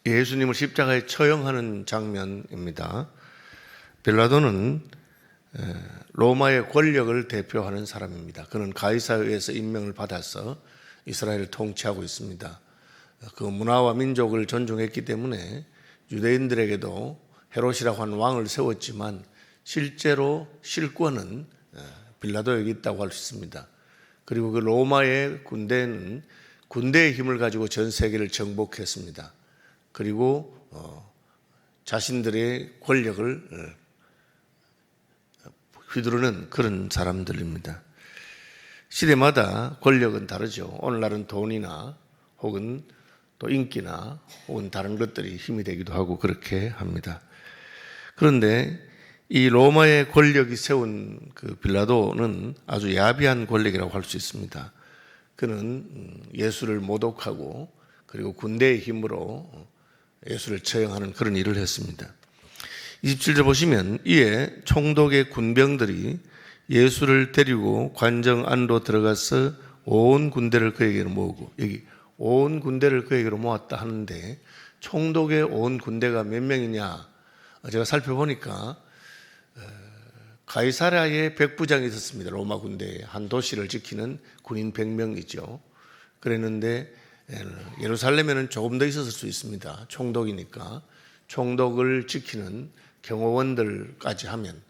예수님을 십자가에 처형하는 장면입니다. 빌라도는 로마의 권력을 대표하는 사람입니다. 그는 가이사르에서 임명을 받아서 이스라엘을 통치하고 있습니다. 그 문화와 민족을 존중했기 때문에 유대인들에게도 헤롯이라고 하는 왕을 세웠지만 실제로 실권은 빌라도에게 있다고 할 수 있습니다. 그리고 그 로마의 군대는 군대의 힘을 가지고 전 세계를 정복했습니다. 그리고 자신들의 권력을 휘두르는 그런 사람들입니다. 시대마다 권력은 다르죠. 오늘날은 돈이나 혹은 또 인기나 혹은 다른 것들이 힘이 되기도 하고 그렇게 합니다. 그런데 이 로마의 권력이 세운 그 빌라도는 아주 야비한 권력이라고 할 수 있습니다. 그는 예수를 모독하고 그리고 군대의 힘으로 예수를 처형하는 그런 일을 했습니다. 27절 보시면 이에 총독의 군병들이 예수를 데리고 관정 안으로 들어가서 온 군대를 그에게로 모으고, 여기 온 군대를 그에게로 모았다 하는데 총독의 온 군대가 몇 명이냐, 제가 살펴보니까 가이사랴에 백부장이 있었습니다. 로마 군대에 한 도시를 지키는 군인 100명이죠. 그랬는데 예루살렘에는 조금 더 있었을 수 있습니다. 총독이니까 총독을 지키는 경호원들까지 하면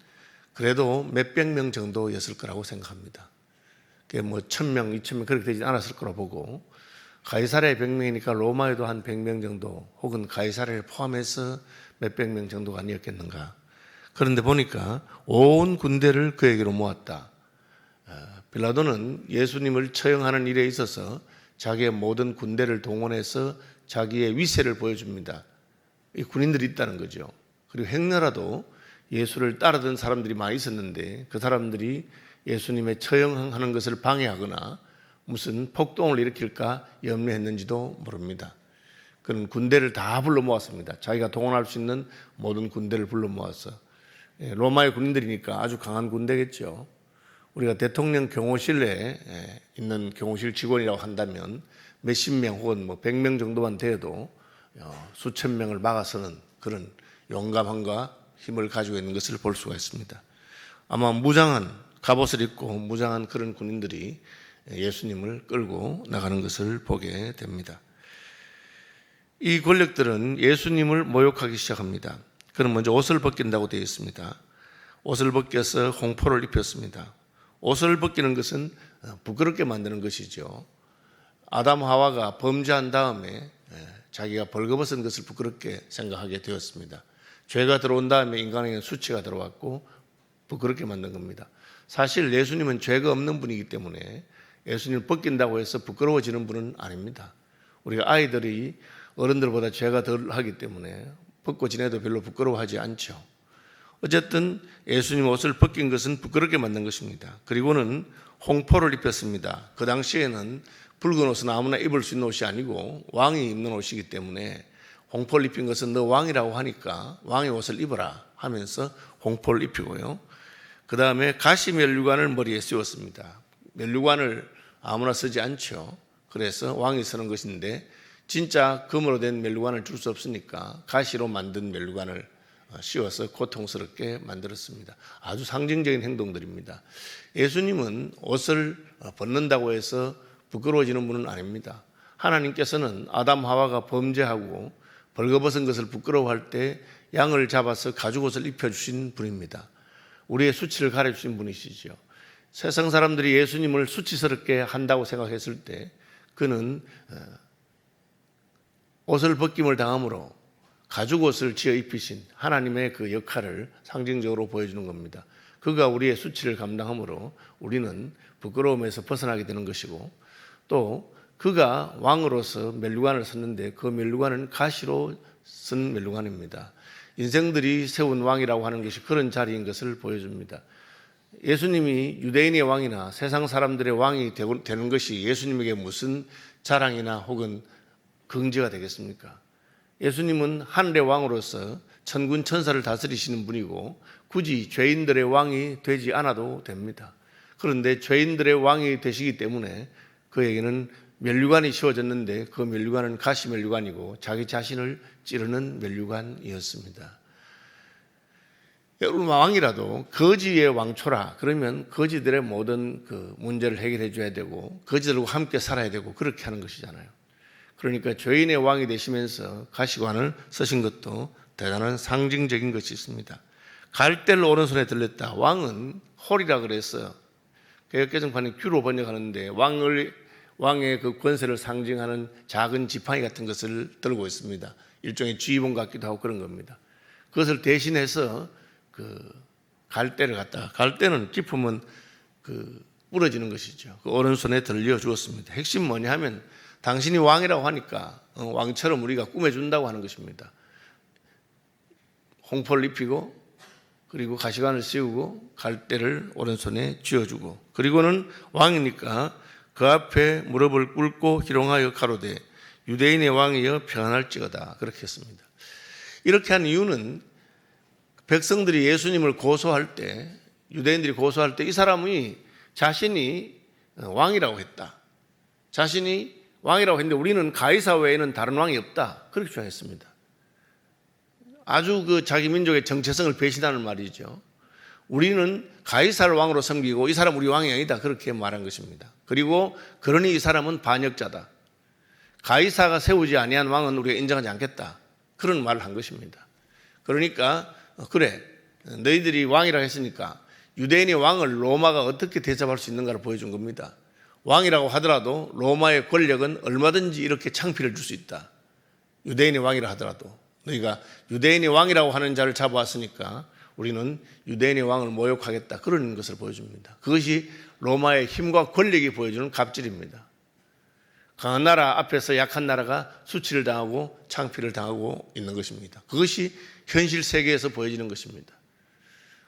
그래도 몇백 명 정도였을 거라고 생각합니다. 그게 뭐 1000명, 2000명 그렇게 되지 않았을 거라고 보고, 가이사랴에 100명이니까 로마에도 한 100명 정도 혹은 가이사랴를 포함해서 몇백 명 정도가 아니었겠는가. 그런데 보니까 온 군대를 그에게로 모았다. 빌라도는 예수님을 처형하는 일에 있어서 자기의 모든 군대를 동원해서 자기의 위세를 보여줍니다. 이 군인들이 있다는 거죠. 그리고 행여라도 예수를 따르던 사람들이 많이 있었는데 그 사람들이 예수님의 처형하는 것을 방해하거나 무슨 폭동을 일으킬까 염려했는지도 모릅니다. 그는 군대를 다 불러 모았습니다. 자기가 동원할 수 있는 모든 군대를 불러 모아서, 로마의 군인들이니까 아주 강한 군대겠죠. 우리가 대통령 경호실에 있는 경호실 직원이라고 한다면 몇십 명 혹은 뭐 100명 정도만 돼도 수천 명을 막아서는 그런 용감함과 힘을 가지고 있는 것을 볼 수가 있습니다. 아마 무장한 갑옷을 입고 무장한 그런 군인들이 예수님을 끌고 나가는 것을 보게 됩니다. 이 권력들은 예수님을 모욕하기 시작합니다. 그는 먼저 옷을 벗긴다고 되어 있습니다. 옷을 벗겨서 홍포를 입혔습니다. 옷을 벗기는 것은 부끄럽게 만드는 것이죠. 아담 하와가 범죄한 다음에 자기가 벌거벗은 것을 부끄럽게 생각하게 되었습니다. 죄가 들어온 다음에 인간에게 수치가 들어왔고 부끄럽게 만든 겁니다. 사실 예수님은 죄가 없는 분이기 때문에 예수님을 벗긴다고 해서 부끄러워지는 분은 아닙니다. 우리가 아이들이 어른들보다 죄가 덜 하기 때문에 벗고 지내도 별로 부끄러워하지 않죠. 어쨌든 예수님 옷을 벗긴 것은 부끄럽게 만든 것입니다. 그리고는 홍포를 입혔습니다. 그 당시에는 붉은 옷은 아무나 입을 수 있는 옷이 아니고 왕이 입는 옷이기 때문에 홍포를 입힌 것은 너 왕이라고 하니까 왕의 옷을 입어라 하면서 홍포를 입히고요. 그 다음에 가시 면류관을 머리에 씌웠습니다. 면류관을 아무나 쓰지 않죠. 그래서 왕이 쓰는 것인데 진짜 금으로 된 면류관을 줄 수 없으니까 가시로 만든 면류관을 씌워서 고통스럽게 만들었습니다. 아주 상징적인 행동들입니다. 예수님은 옷을 벗는다고 해서 부끄러워지는 분은 아닙니다. 하나님께서는 아담 하와가 범죄하고 벌거벗은 것을 부끄러워할 때 양을 잡아서 가죽옷을 입혀주신 분입니다. 우리의 수치를 가려주신 분이시죠. 세상 사람들이 예수님을 수치스럽게 한다고 생각했을 때 그는 옷을 벗김을 당함으로 가죽옷을 지어 입히신 하나님의 그 역할을 상징적으로 보여주는 겁니다. 그가 우리의 수치를 감당함으로 우리는 부끄러움에서 벗어나게 되는 것이고, 또 그가 왕으로서 면류관을 썼는데 그 면류관은 가시로 쓴 면류관입니다. 인생들이 세운 왕이라고 하는 것이 그런 자리인 것을 보여줍니다. 예수님이 유대인의 왕이나 세상 사람들의 왕이 되는 것이 예수님에게 무슨 자랑이나 혹은 긍지가 되겠습니까? 예수님은 하늘의 왕으로서 천군 천사를 다스리시는 분이고 굳이 죄인들의 왕이 되지 않아도 됩니다. 그런데 죄인들의 왕이 되시기 때문에 그에게는 면류관이 씌워졌는데 그 면류관은 가시 면류관이고 자기 자신을 찌르는 면류관이었습니다. 여러분, 왕이라도 거지의 왕초라 그러면 거지들의 모든 그 문제를 해결해 줘야 되고 거지들과 함께 살아야 되고 그렇게 하는 것이잖아요. 그러니까 죄인의 왕이 되시면서 가시관을 쓰신 것도 대단한 상징적인 것이 있습니다. 갈대를 오른손에 들렸다. 왕은 홀이라 그랬어요. 개혁개정판이 규로 번역하는데 왕의 그 권세를 상징하는 작은 지팡이 같은 것을 들고 있습니다. 일종의 지휘봉 같기도 하고 그런 겁니다. 그것을 대신해서 그 갈대를 갖다가, 갈대는 짚으면 부러지는 것이죠. 그 오른손에 들려 주었습니다. 핵심 뭐냐 하면 당신이 왕이라고 하니까 왕처럼 우리가 꾸며준다고 하는 것입니다. 홍포를 입히고 그리고 가시관을 씌우고 갈대를 오른손에 쥐어주고 그리고는 왕이니까 그 앞에 무릎을 꿇고 희롱하여 가로되 유대인의 왕이여 평안할지어다 그렇게 했습니다. 이렇게 한 이유는 백성들이 예수님을 고소할 때, 유대인들이 고소할 때 이 사람이 자신이 왕이라고 했다. 자신이 왕이라고 했는데 우리는 가이사 외에는 다른 왕이 없다. 그렇게 주장했습니다. 아주 그 자기 민족의 정체성을 배신하는 말이죠. 우리는 가이사를 왕으로 섬기고 이 사람 우리 왕이 아니다. 그렇게 말한 것입니다. 그리고 그러니 이 사람은 반역자다. 가이사가 세우지 아니한 왕은 우리가 인정하지 않겠다. 그런 말을 한 것입니다. 그러니까 그래, 너희들이 왕이라고 했으니까 유대인의 왕을 로마가 어떻게 대접할 수 있는가를 보여준 겁니다. 왕이라고 하더라도 로마의 권력은 얼마든지 이렇게 창피를 줄 수 있다. 유대인의 왕이라 하더라도 너희가 유대인의 왕이라고 하는 자를 잡아왔으니까 우리는 유대인의 왕을 모욕하겠다. 그런 것을 보여줍니다. 그것이 로마의 힘과 권력이 보여주는 갑질입니다. 강한 나라 앞에서 약한 나라가 수치를 당하고 창피를 당하고 있는 것입니다. 그것이 현실 세계에서 보여지는 것입니다.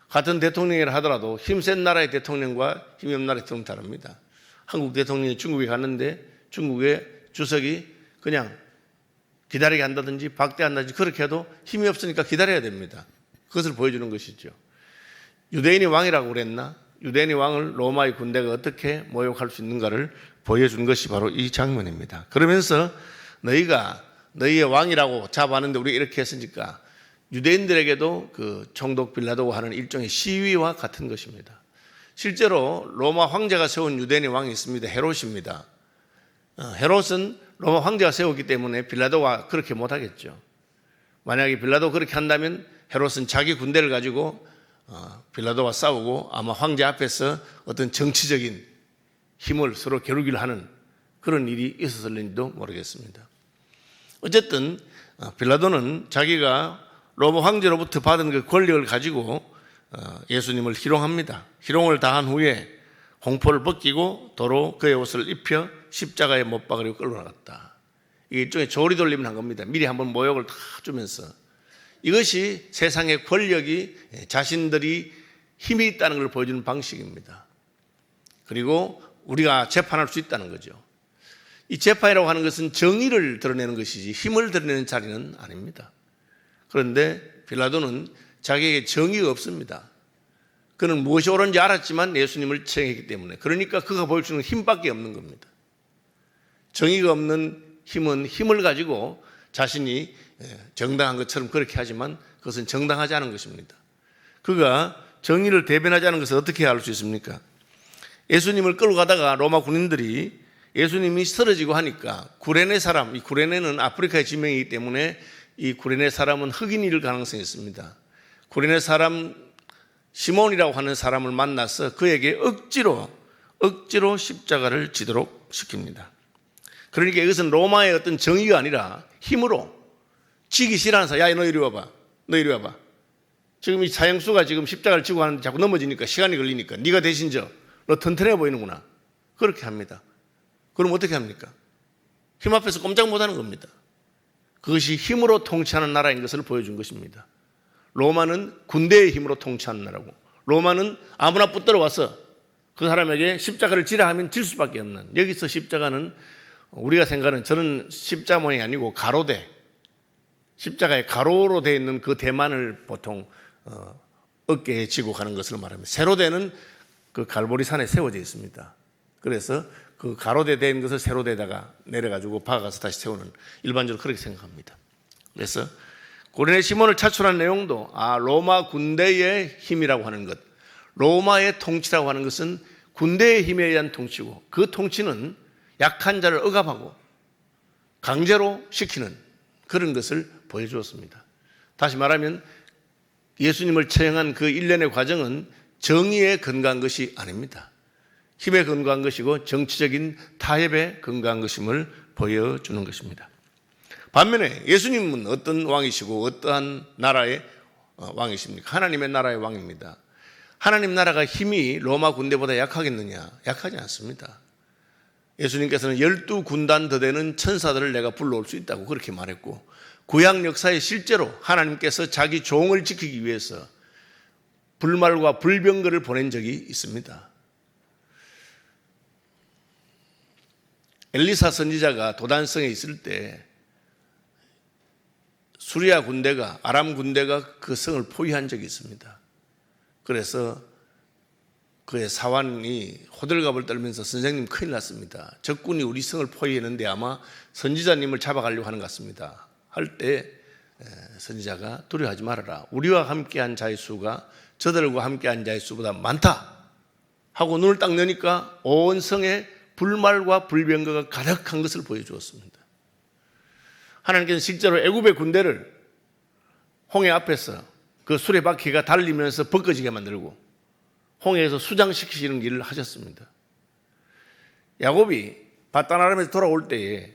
같은 대통령이라 하더라도 힘센 나라의 대통령과 힘이 없는 나라의 대통령은 다릅니다. 한국 대통령이 중국에 갔는데 중국의 주석이 그냥 기다리게 한다든지 박대한다든지 그렇게 해도 힘이 없으니까 기다려야 됩니다. 그것을 보여주는 것이죠. 유대인이 왕이라고 그랬나? 유대인의 왕을 로마의 군대가 어떻게 모욕할 수 있는가를 보여준 것이 바로 이 장면입니다. 그러면서 너희가 너희의 왕이라고 잡아왔는데 우리가 이렇게 했으니까 유대인들에게도 그 총독 빌라도가 하는 일종의 시위와 같은 것입니다. 실제로 로마 황제가 세운 유대인의 왕이 있습니다. 헤롯입니다. 헤롯은 로마 황제가 세웠기 때문에 빌라도가 그렇게 못하겠죠. 만약에 빌라도가 그렇게 한다면 헤롯은 자기 군대를 가지고 빌라도와 싸우고 아마 황제 앞에서 어떤 정치적인 힘을 서로 겨루기를 하는 그런 일이 있었을는지도 모르겠습니다. 어쨌든 빌라도는 자기가 로마 황제로부터 받은 그 권력을 가지고 예수님을 희롱합니다. 희롱을 당한 후에 홍포를 벗기고 도로 그의 옷을 입혀 십자가에 못 박으려고 끌어나갔다. 이게 일종의 조리돌림을 한 겁니다. 미리 한번 모욕을 다 주면서. 이것이 세상의 권력이 자신들이 힘이 있다는 걸 보여주는 방식입니다. 그리고 우리가 재판할 수 있다는 거죠. 이 재판이라고 하는 것은 정의를 드러내는 것이지 힘을 드러내는 자리는 아닙니다. 그런데 빌라도는 자기에게 정의가 없습니다. 그는 무엇이 옳은지 알았지만 예수님을 처형했기 때문에 그러니까 그가 보여주는 힘밖에 없는 겁니다. 정의가 없는 힘은 힘을 가지고 자신이 정당한 것처럼 그렇게 하지만 그것은 정당하지 않은 것입니다. 그가 정의를 대변하지 않은 것을 어떻게 알 수 있습니까? 예수님을 끌고 가다가 로마 군인들이 예수님이 쓰러지고 하니까 구레네 사람, 이 구레네는 아프리카의 지명이기 때문에 이 구레네 사람은 흑인일 가능성이 있습니다. 구레네 사람 시몬이라고 하는 사람을 만나서 그에게 억지로 십자가를 지도록 시킵니다. 그러니까 이것은 로마의 어떤 정의가 아니라 힘으로 지기 싫어하는 사람, 야, 너 이리 와봐. 너 이리 와봐. 지금 이 사형수가 지금 십자가를 지고 하는데 자꾸 넘어지니까 시간이 걸리니까 네가 대신 너 튼튼해 보이는구나. 그렇게 합니다. 그럼 어떻게 합니까? 힘 앞에서 꼼짝 못하는 겁니다. 그것이 힘으로 통치하는 나라인 것을 보여준 것입니다. 로마는 군대의 힘으로 통치하는 나라고 로마는 아무나 붙들어 와서 그 사람에게 십자가를 지라 하면 질 수밖에 없는 여기서 십자가는 우리가 생각하는 저는 십자 모양이 아니고 가로대 십자가에 가로로 되어 있는 그 대만을 보통 어깨에 지고 가는 것을 말합니다. 세로대는 그 갈보리산에 세워져 있습니다. 그래서 그 가로대 된 것을 세로대다가 내려가지고 박아서 다시 세우는, 일반적으로 그렇게 생각합니다. 그래서 고린의 시몬을 차출한 내용도 로마 군대의 힘이라고 하는 것, 로마의 통치라고 하는 것은 군대의 힘에 의한 통치고, 그 통치는 약한 자를 억압하고 강제로 시키는 그런 것을 보여주었습니다. 다시 말하면 예수님을 처형한 그 일련의 과정은 정의에 근거한 것이 아닙니다. 힘에 근거한 것이고 정치적인 타협에 근거한 것임을 보여주는 것입니다. 반면에 예수님은 어떤 왕이시고 어떠한 나라의 왕이십니까? 하나님의 나라의 왕입니다. 하나님 나라가 힘이 로마 군대보다 약하겠느냐? 약하지 않습니다. 예수님께서는 12군단 더 되는 천사들을 내가 불러올 수 있다고 그렇게 말했고, 구약 역사에 실제로 하나님께서 자기 종을 지키기 위해서 불말과 불병거를 보낸 적이 있습니다. 엘리사 선지자가 도단성에 있을 때 수리아 군대가, 아람 군대가 그 성을 포위한 적이 있습니다. 그래서 그의 사환이 호들갑을 떨면서 선생님 큰일 났습니다. 적군이 우리 성을 포위했는데 아마 선지자님을 잡아가려고 하는 것 같습니다. 할 때 선지자가 두려워하지 말아라. 우리와 함께한 자의 수가 저들과 함께한 자의 수보다 많다 하고 눈을 딱 여니까 온 성에 불말과 불병거가 가득한 것을 보여주었습니다. 하나님께서는 실제로 애굽의 군대를 홍해 앞에서 그 수레바퀴가 달리면서 벗겨지게 만들고 홍해에서 수장시키시는 일을 하셨습니다. 야곱이 바단 아람에서 돌아올 때에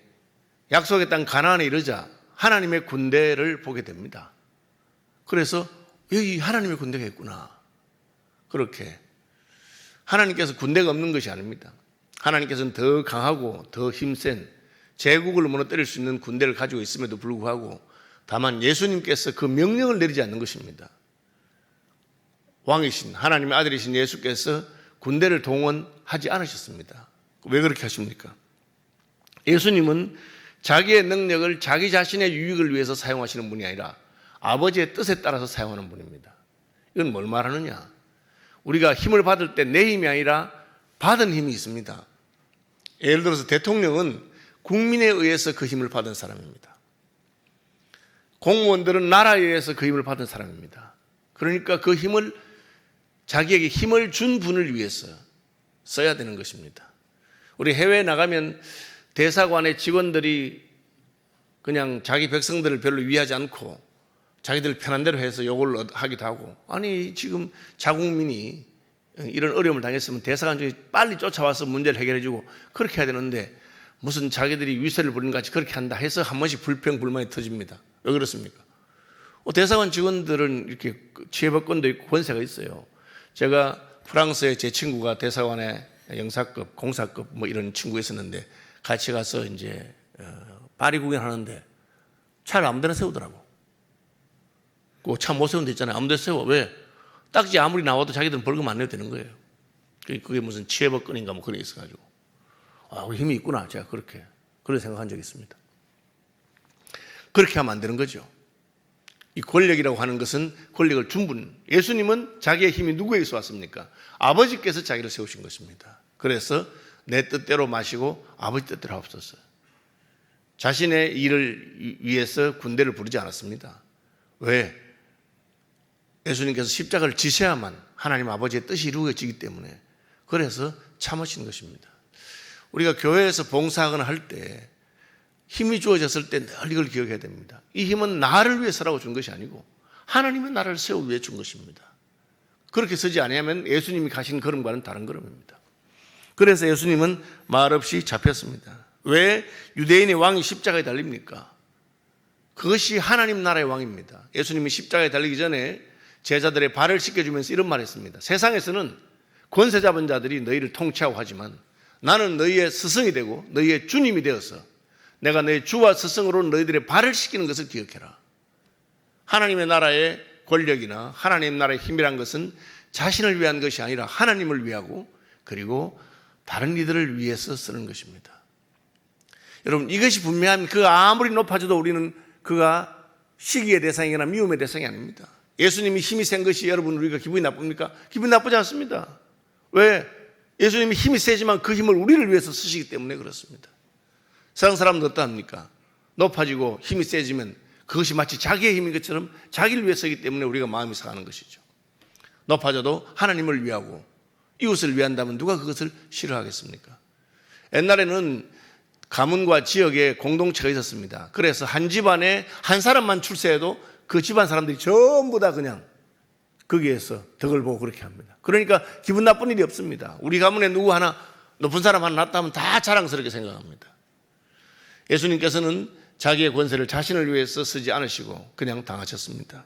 약속의 땅 가나안에 이르자 하나님의 군대를 보게 됩니다. 그래서 여기 하나님의 군대가 있구나. 그렇게 하나님께서 군대가 없는 것이 아닙니다. 하나님께서는 더 강하고 더 힘센 제국을 무너뜨릴 수 있는 군대를 가지고 있음에도 불구하고 다만 예수님께서 그 명령을 내리지 않는 것입니다. 왕이신 하나님의 아들이신 예수께서 군대를 동원하지 않으셨습니다. 왜 그렇게 하십니까? 예수님은 자기의 능력을 자기 자신의 유익을 위해서 사용하시는 분이 아니라 아버지의 뜻에 따라서 사용하는 분입니다. 이건 뭘 말하느냐? 우리가 힘을 받을 때 내 힘이 아니라 받은 힘이 있습니다. 예를 들어서 대통령은 국민에 의해서 그 힘을 받은 사람입니다. 공무원들은 나라에 의해서 그 힘을 받은 사람입니다. 그러니까 그 힘을 자기에게 힘을 준 분을 위해서 써야 되는 것입니다. 우리 해외에 나가면 대사관의 직원들이 그냥 자기 백성들을 별로 위하지 않고 자기들 편한 대로 해서 욕을 하기도 하고, 아니 지금 자국민이 이런 어려움을 당했으면 대사관 중에 빨리 쫓아와서 문제를 해결해주고 그렇게 해야 되는데 무슨 자기들이 위세를 부리는 것 같이 그렇게 한다 해서 한 번씩 불평 불만이 터집니다. 왜 그렇습니까? 대사관 직원들은 이렇게 취해법권도 있고 권세가 있어요. 제가 프랑스에 제 친구가 대사관에 영사급, 공사급 뭐 이런 친구가 있었는데 같이 가서 이제 파리 구경하는데 차를 아무 데나 세우더라고. 그 차 못 세운 데 있잖아요. 아무 데나 세워. 왜? 딱지 아무리 나와도 자기들은 벌금 안 내도 되는 거예요. 그게 무슨 취해법권인가 뭐 그런 게 있어가지고. 힘이 있구나. 제가 그렇게 생각한 적이 있습니다. 그렇게 하면 안 되는 거죠. 이 권력이라고 하는 것은 권력을 준 분. 예수님은 자기의 힘이 누구에게서 왔습니까? 아버지께서 자기를 세우신 것입니다. 그래서 내 뜻대로 마시고 아버지 뜻대로 하옵소서. 자신의 일을 위해서 군대를 부르지 않았습니다. 왜? 예수님께서 십자가를 지셔야만 하나님 아버지의 뜻이 이루어지기 때문에 그래서 참으신 것입니다. 우리가 교회에서 봉사하거나 할 때 힘이 주어졌을 때 늘 이걸 기억해야 됩니다. 이 힘은 나를 위해서라고 준 것이 아니고 하나님의 나라를 세우기 위해 준 것입니다. 그렇게 쓰지 않으면 예수님이 가신 걸음과는 다른 걸음입니다. 그래서 예수님은 말없이 잡혔습니다. 왜 유대인의 왕이 십자가에 달립니까? 그것이 하나님 나라의 왕입니다. 예수님이 십자가에 달리기 전에 제자들의 발을 씻겨주면서 이런 말을 했습니다. 세상에서는 권세 잡은 자들이 너희를 통치하고 하지만 나는 너희의 스승이 되고 너희의 주님이 되어서 내가 너희 주와 스승으로 너희들의 발을 씻기는 것을 기억해라. 하나님의 나라의 권력이나 하나님 나라의 힘이란 것은 자신을 위한 것이 아니라 하나님을 위하고 그리고 다른 이들을 위해서 쓰는 것입니다. 여러분, 이것이 분명하면 그 아무리 높아져도 우리는 그가 시기의 대상이거나 미움의 대상이 아닙니다. 예수님이 힘이 센 것이 여러분 우리가 기분이 나쁩니까? 기분이 나쁘지 않습니다. 왜? 예수님이 힘이 세지만 그 힘을 우리를 위해서 쓰시기 때문에 그렇습니다. 세상 사람들 어떠합니까? 높아지고 힘이 세지면 그것이 마치 자기의 힘인 것처럼 자기를 위해 서기 때문에 우리가 마음이 상하는 것이죠. 높아져도 하나님을 위하고 이웃을 위한다면 누가 그것을 싫어하겠습니까? 옛날에는 가문과 지역에 공동체가 있었습니다. 그래서 한 집안에 한 사람만 출세해도 그 집안 사람들이 전부 다 그냥 거기에서 덕을 보고 그렇게 합니다. 그러니까 기분 나쁜 일이 없습니다. 우리 가문에 누구 하나 높은 사람 하나 났다 하면 다 자랑스럽게 생각합니다. 예수님께서는 자기의 권세를 자신을 위해서 쓰지 않으시고 그냥 당하셨습니다.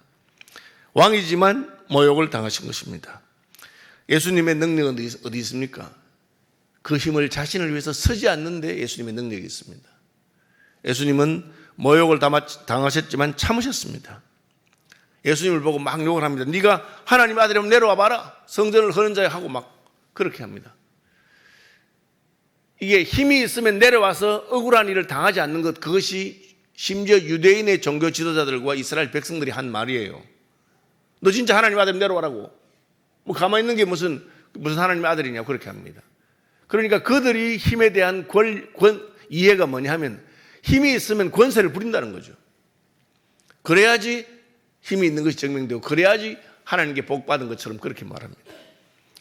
왕이지만 모욕을 당하신 것입니다. 예수님의 능력은 어디 있습니까? 그 힘을 자신을 위해서 쓰지 않는데 예수님의 능력이 있습니다. 예수님은 모욕을 당하셨지만 참으셨습니다. 예수님을 보고 막 욕을 합니다. 네가 하나님 아들이면 내려와 봐라. 성전을 허는 자야 하고 막 그렇게 합니다. 이게 힘이 있으면 내려와서 억울한 일을 당하지 않는 것, 그것이 심지어 유대인의 종교 지도자들과 이스라엘 백성들이 한 말이에요. 너 진짜 하나님 아들 내려와라고. 뭐 가만히 있는 게 무슨 하나님 아들이냐 그렇게 합니다. 그러니까 그들이 힘에 대한 이해가 뭐냐 하면 힘이 있으면 권세를 부린다는 거죠. 그래야지 힘이 있는 것이 증명되고 그래야지 하나님께 복 받은 것처럼 그렇게 말합니다.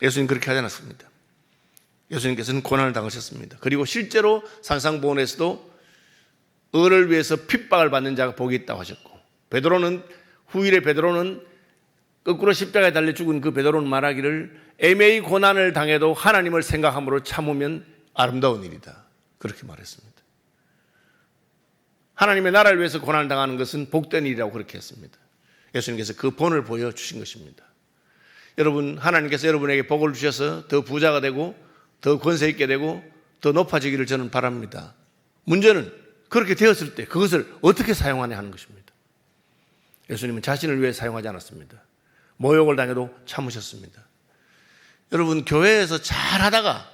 예수님 그렇게 하지 않았습니다. 예수님께서는 고난을 당하셨습니다. 그리고 실제로 산상보훈에서도 을을 위해서 핍박을 받는 자가 복이 있다고 하셨고, 후일의 베드로는 거꾸로 십자가에 달려 죽은 그 베드로는 말하기를 애매히 고난을 당해도 하나님을 생각함으로 참으면 아름다운 일이다. 그렇게 말했습니다. 하나님의 나라를 위해서 고난을 당하는 것은 복된 일이라고 그렇게 했습니다. 예수님께서 그 본을 보여주신 것입니다. 여러분, 하나님께서 여러분에게 복을 주셔서 더 부자가 되고 더 권세 있게 되고 더 높아지기를 저는 바랍니다. 문제는 그렇게 되었을 때 그것을 어떻게 사용하냐 하는 것입니다. 예수님은 자신을 위해 사용하지 않았습니다. 모욕을 당해도 참으셨습니다. 여러분, 교회에서 잘하다가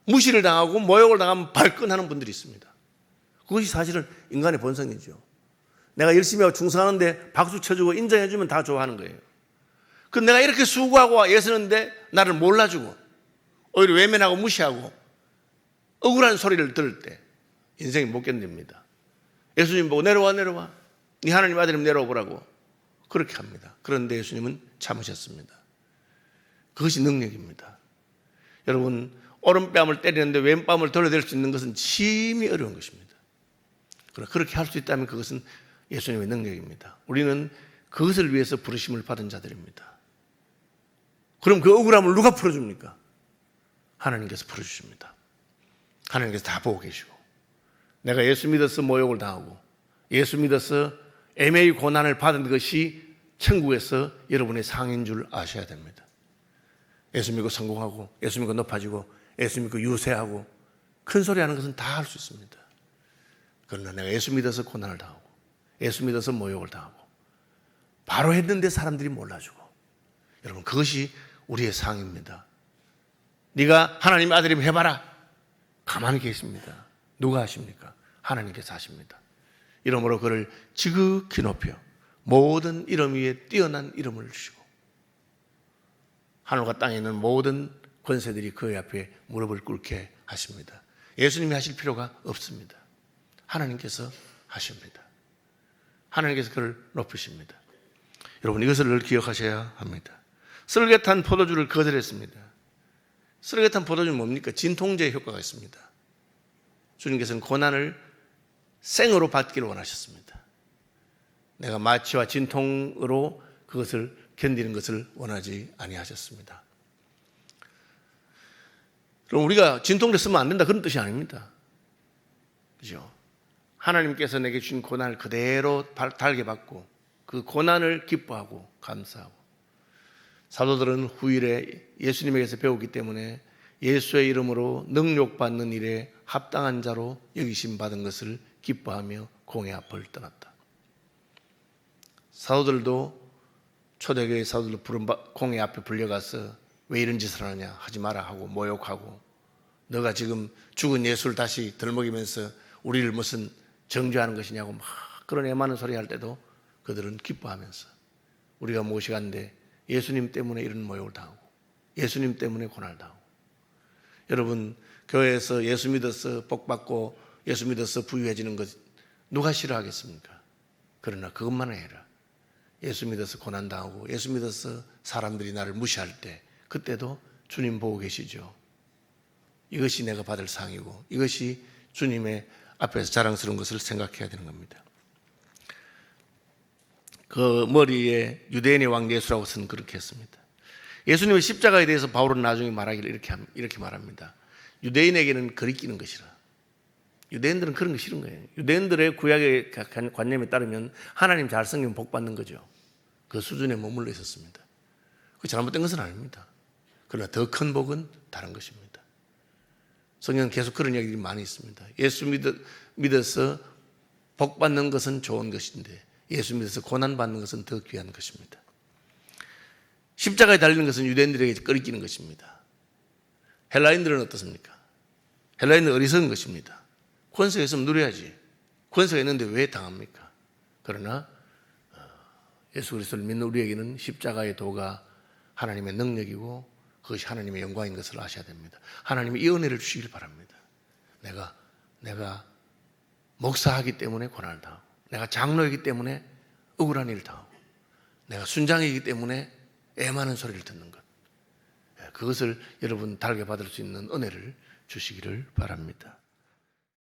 무시를 당하고 모욕을 당하면 발끈하는 분들이 있습니다. 그것이 사실은 인간의 본성이죠. 내가 열심히 하고 충성하는데 박수 쳐주고 인정해주면 다 좋아하는 거예요. 그 내가 이렇게 수고하고 애쓰는데 나를 몰라주고 오히려 외면하고 무시하고 억울한 소리를 들을 때 인생이 못 견딥니다. 예수님 보고 내려와 네 하나님 아들이면 내려와 보라고 그렇게 합니다. 그런데 예수님은 참으셨습니다. 그것이 능력입니다. 여러분, 오른뺨을 때리는데 왼뺨을 돌려댈 수 있는 것은 심히 어려운 것입니다. 그렇게 할 수 있다면 그것은 예수님의 능력입니다. 우리는 그것을 위해서 부르심을 받은 자들입니다. 그럼 그 억울함을 누가 풀어줍니까? 하나님께서 풀어주십니다. 하나님께서 다 보고 계시고, 내가 예수 믿어서 모욕을 당하고 예수 믿어서 애매히 고난을 받은 것이 천국에서 여러분의 상인 줄 아셔야 됩니다. 예수 믿고 성공하고 예수 믿고 높아지고 예수 믿고 유세하고 큰 소리 하는 것은 다 할 수 있습니다. 그러나 내가 예수 믿어서 고난을 당하고 예수 믿어서 모욕을 당하고 바로 했는데 사람들이 몰라주고, 여러분, 그것이 우리의 상입니다. 네가 하나님 아들이면 해봐라. 가만히 계십니다. 누가 하십니까? 하나님께서 하십니다. 이러므로 그를 지극히 높여 모든 이름 위에 뛰어난 이름을 주시고 하늘과 땅에 있는 모든 권세들이 그의 앞에 무릎을 꿇게 하십니다. 예수님이 하실 필요가 없습니다. 하나님께서 하십니다. 하나님께서 그를 높이십니다. 여러분, 이것을 늘 기억하셔야 합니다. 쓸개탄 포도주를 거절했습니다. 쓸개탄 포도주는 뭡니까? 진통제의 효과가 있습니다. 주님께서는 고난을 생으로 받기를 원하셨습니다. 내가 마취와 진통으로 그것을 견디는 것을 원하지 아니하셨습니다. 그럼 우리가 진통제 쓰면 안 된다 그런 뜻이 아닙니다. 그죠? 하나님께서 내게 주신 고난을 그대로 달게 받고 그 고난을 기뻐하고 감사하고, 사도들은 후일에 예수님에게서 배웠기 때문에 예수의 이름으로 능욕받는 일에 합당한 자로 여기심 받은 것을 기뻐하며 공의 앞을 떠났다. 사도들도 초대교회 사도들 공의 앞에 불려가서 왜 이런 짓을 하느냐, 하지 마라 하고 모욕하고, 너가 지금 죽은 예수를 다시 들먹이면서 우리를 무슨 정죄하는 것이냐고 막 그런 애많은 소리 할 때도 그들은 기뻐하면서 우리가 무엇이 간데 예수님 때문에 이런 모욕을 당하고 예수님 때문에 고난을 당하고, 여러분, 교회에서 예수 믿어서 복 받고 예수 믿어서 부유해지는 것 누가 싫어하겠습니까? 그러나 그것만 해라. 예수 믿어서 고난당하고 예수 믿어서 사람들이 나를 무시할 때 그때도 주님 보고 계시죠. 이것이 내가 받을 상이고 이것이 주님의 앞에서 자랑스러운 것을 생각해야 되는 겁니다. 그 머리에 유대인의 왕 예수라고 쓴 그렇게 했습니다. 예수님의 십자가에 대해서 바울은 나중에 말하기를 이렇게 말합니다. 유대인에게는 거리끼는 것이라. 유대인들은 그런 거 싫은 거예요. 유대인들의 구약의 관념에 따르면 하나님 잘 섬기면 복 받는 거죠. 그 수준에 머물러 있었습니다. 그 잘못된 것은 아닙니다. 그러나 더 큰 복은 다른 것입니다. 성경은 계속 그런 이야기들이 많이 있습니다. 예수 믿어서 복 받는 것은 좋은 것인데 예수 믿어서 고난 받는 것은 더 귀한 것입니다. 십자가에 달리는 것은 유대인들에게 꺼리끼는 것입니다. 헬라인들은 어떻습니까? 헬라인들은 어리석은 것입니다. 권세가 있으면 누려야지. 권세가 있는데 왜 당합니까? 그러나 예수 그리스도를 믿는 우리에게는 십자가의 도가 하나님의 능력이고 그것이 하나님의 영광인 것을 아셔야 됩니다. 하나님이 이 은혜를 주시길 바랍니다. 내가 목사하기 때문에 고난을 당하고 내가 장로이기 때문에 억울한 일을 당하고 내가 순장이기 때문에 애많은 소리를 듣는 것, 그것을 여러분 달게 받을 수 있는 은혜를 주시기를 바랍니다.